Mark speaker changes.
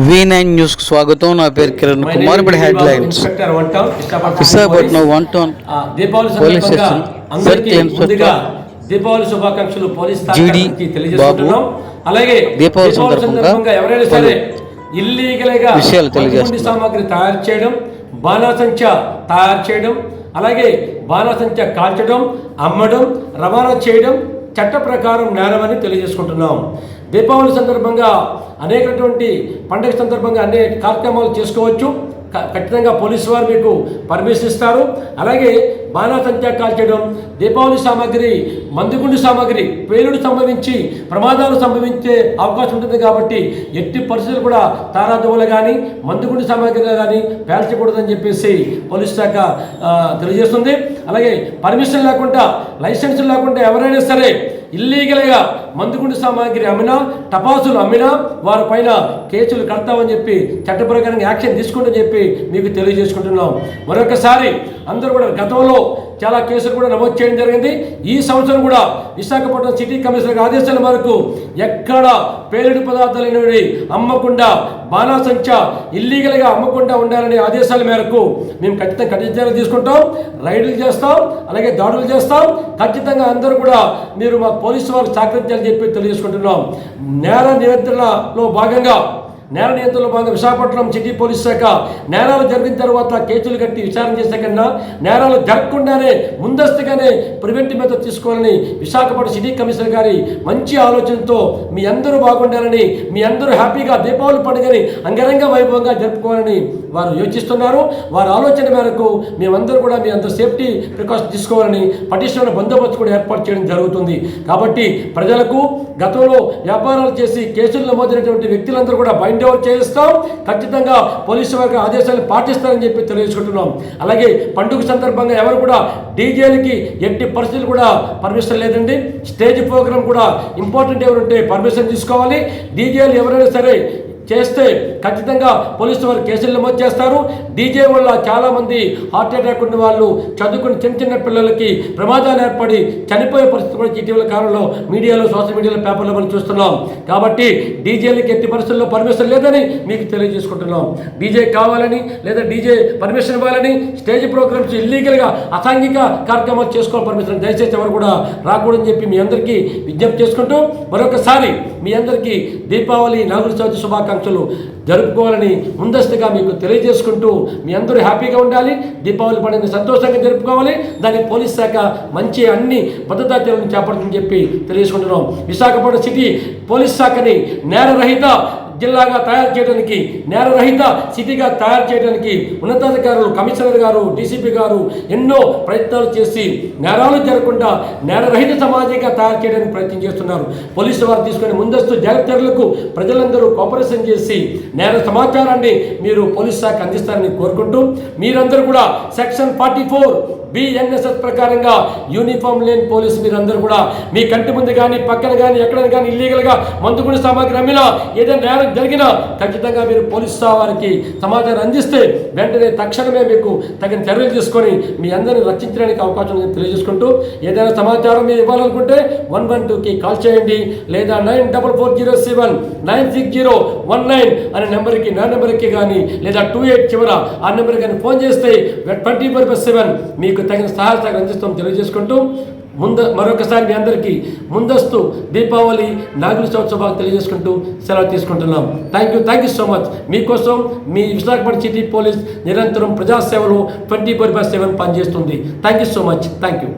Speaker 1: V9 news కు స్వాగతం. నా పేరు కిరణ్ కుమార్. ఇప్పుడు headlines. Visakhapatnam 1 town police station circle inspector
Speaker 2: Deepavali శుభాకాంక్షలు పోలీస్
Speaker 1: జీడీ బాబు
Speaker 2: అలాగే
Speaker 1: దీపావళి సందర్భంగా
Speaker 2: ఎవరైనా సరే ఇల్లీగల్ గా
Speaker 1: విషయాలు తెలియజేస్తున్నారు.
Speaker 2: సామాగ్రి తయారు చేయడం, బాణాసంచా తయారు చేయడం, అలాగే బాణాసంచా కాల్చడం, అమ్మడం, రవాణా చేయడం చట్ట ప్రకారం నేరమని తెలియజేసుకుంటున్నాం. దీపావళి సందర్భంగా అనేకటువంటి పండుగ సందర్భంగా అనేక కార్యక్రమాలు చేసుకోవచ్చు. ఖచ్చితంగా పోలీసు వారు మీకు పర్మిషన్ ఇస్తారు. అలాగే బాణాసంచా కాల్చడం, దీపావళి సామాగ్రి, మందుగుండు సామాగ్రి, పేలుడు సంభవించి ప్రమాదాలు సంభవించే అవకాశం ఉంటుంది. కాబట్టి ఎట్టి పరిస్థితులు కూడా తారాదువులు కానీ మందుగుండు సామాగ్రిగా కానీ పేల్చకూడదని చెప్పేసి పోలీస్ శాఖ తెలియజేస్తుంది. అలాగే పర్మిషన్ లేకుండా, లైసెన్స్ లేకుండా ఎవరైనా సరే ఇల్లీగల్గా మందుగుండు సామాగ్రి అమ్మినా, టపాసులు అమ్మినా వారిపైన కేసులు కడతామని చెప్పి చట్ట ప్రకారంగా యాక్షన్ తీసుకుంటామని చెప్పి మీకు తెలియజేసుకుంటున్నాం. మరొకసారి అందరూ కూడా గతంలో చాలా కేసులు కూడా నమోదు చేయడం జరిగింది. ఈ సంవత్సరం కూడా విశాఖపట్నం సిటీ కమిషనర్ ఆదేశాల మేరకు ఎక్కడ పేలుడు పదార్థాలు అమ్మకుండా, బాణాసంచా ఇల్లీగల్గా అమ్మకుండా ఉండాలనే ఆదేశాల మేరకు మేము ఖచ్చితంగా చర్యలు తీసుకుంటాం, రైడ్లు చేస్తాం, అలాగే దాడులు చేస్తాం. ఖచ్చితంగా అందరూ కూడా మీరు మా పోలీసు వారు సహకరించాలని చెప్పి తెలియజేసుకుంటున్నాం. నేర నియంత్రణలో భాగంగా విశాఖపట్నం సిటీ పోలీస్ శాఖ నేరాలు జరిగిన తర్వాత కేసులు కట్టి విచారణ చేసే కన్నా నేరాలు జరగకుండానే ముందస్తుగానే ప్రివెంటివ్ మెథడ్ తీసుకోవాలని విశాఖపట్నం సిటీ కమిషనర్ గారి మంచి ఆలోచనతో మీ అందరూ బాగుండాలని, మీ అందరూ హ్యాపీగా దీపావళి పండుగని అంగరంగ వైభవంగా జరుపుకోవాలని వారు యోచిస్తున్నారు. వారి ఆలోచన మేరకు మేమందరూ కూడా మీ అందరూ సేఫ్టీ ప్రికాషన్ తీసుకోవాలని పటిష్టమైన బందోబస్తు కూడా ఏర్పాటు చేయడం జరుగుతుంది. కాబట్టి ప్రజలకు గతంలో వ్యాపారాలు చేసి కేసులు నమోదైనటువంటి వ్యక్తులందరూ కూడా బైండ్ ఓవర్ చేయిస్తాం. ఖచ్చితంగా పోలీసు వారికి ఆదేశాలు పాటిస్తారని చెప్పి తెలియజేసుకుంటున్నాం. అలాగే పండుగ సందర్భంగా ఎవరు కూడా డీజేలకి ఎట్టి పరిస్థితులు కూడా పర్మిషన్ లేదండి. స్టేజ్ ప్రోగ్రామ్ కూడా ఇంపార్టెంట్ ఎవరుంటే పర్మిషన్ తీసుకోవాలి. డీజేలు ఎవరైనా సరే చేస్తే ఖచ్చితంగా పోలీసు వారు కేసులు నమోదు చేస్తారు. డీజే వల్ల చాలామంది హార్ట్ అటాక్ ఉన్న వాళ్ళు, చదువుకుని చిన్న చిన్న పిల్లలకి ప్రమాదాలు ఏర్పడి చనిపోయే పరిస్థితి కూడా ఇటీవల కాలంలో మీడియాలో, సోషల్ మీడియాలో, పేపర్లో మనం చూస్తున్నాం. కాబట్టి డీజేలకి ఎట్టి పరిస్థితుల్లో పర్మిషన్ లేదని మీకు తెలియజేసుకుంటున్నాం. డీజే కావాలని లేదా డీజే పర్మిషన్ ఇవ్వాలని, స్టేజ్ ప్రోగ్రామ్స్ ఇల్లీగల్గా అసాంఘిక కార్యక్రమాలు చేసుకోవాలి పర్మిషన్ దయచేసి ఎవరు కూడా రాకూడదని చెప్పి మీ అందరికీ విజ్ఞప్తి చేసుకుంటూ మరొకసారి మీ అందరికీ దీపావళి, నాగుల చవితి శుభాకాంక్షలు జరుపుకోవాలని ముందస్తుగా మీకు తెలియజేసుకుంటూ మీ అందరూ హ్యాపీగా ఉండాలి. దీపావళి పండుగని సంతోషంగా జరుపుకోవాలి. దానికి పోలీస్ శాఖ మంచి అన్ని భద్రతా చర్యలను చేపడుతుందని చెప్పి తెలియజేసుకుంటున్నాం. విశాఖపట్నం సిటీ పోలీస్ శాఖని నేరరహిత జిల్లాగా తయారు చేయడానికి, నేరరహిత సిటీగా తయారు చేయడానికి ఉన్నతాధికారులు, కమిషనర్ గారు, డీసీపీ గారు ఎన్నో ప్రయత్నాలు చేసి నేరాలు జరగకుండా నేరరహిత సమాజంగా తయారు చేయడానికి ప్రయత్నం చేస్తున్నారు. పోలీసు వారు తీసుకునే ముందస్తు జాగ్రత్తలకు ప్రజలందరూ కోఆపరేషన్ చేసి నేర సమాచారాన్ని మీరు పోలీస్ శాఖ అందిస్తారని కోరుకుంటూ మీరందరూ కూడా సెక్షన్ 44 BNSS ప్రకారంగా యూనిఫామ్ లేని పోలీసు మీరందరూ కూడా మీ కంటి ముందు కానీ, పక్కన కానీ, ఎక్కడ కానీ ఇల్లీగల్గా మందుగుండు సామాగ్రి అమ్మినా, ఏదైనా నేరం జరిగినా ఖచ్చితంగా మీరు పోలీసు వారికి సమాచారం అందిస్తే వెంటనే తక్షణమే మీకు తగిన చర్యలు తీసుకొని మీ అందరిని రక్షించడానికి అవకాశం తెలియజేసుకుంటూ ఏదైనా సమాచారం మీరు ఇవ్వాలనుకుంటే 112కి కాల్ చేయండి, లేదా 9447960919 అనే నెంబర్కి, నా నెంబర్కి కానీ, లేదా 28 చివర ఆ నెంబర్కి కానీ ఫోన్ చేస్తే 24/7 మీకు తగిన సహాయ అందిస్తాం తెలియజేసుకుంటూ మరొకసారి మీ అందరికీ ముందస్తు దీపావళి, నాగుల చవితి తెలియజేసుకుంటూ సెలవు తీసుకుంటున్నాం. Thank you so much. మీకోసం మీ విశాఖపట్నం సిటీ పోలీస్ నిరంతరం ప్రజాసేవలో 24/7 పనిచేస్తుంది. Thank you so much. Thank you.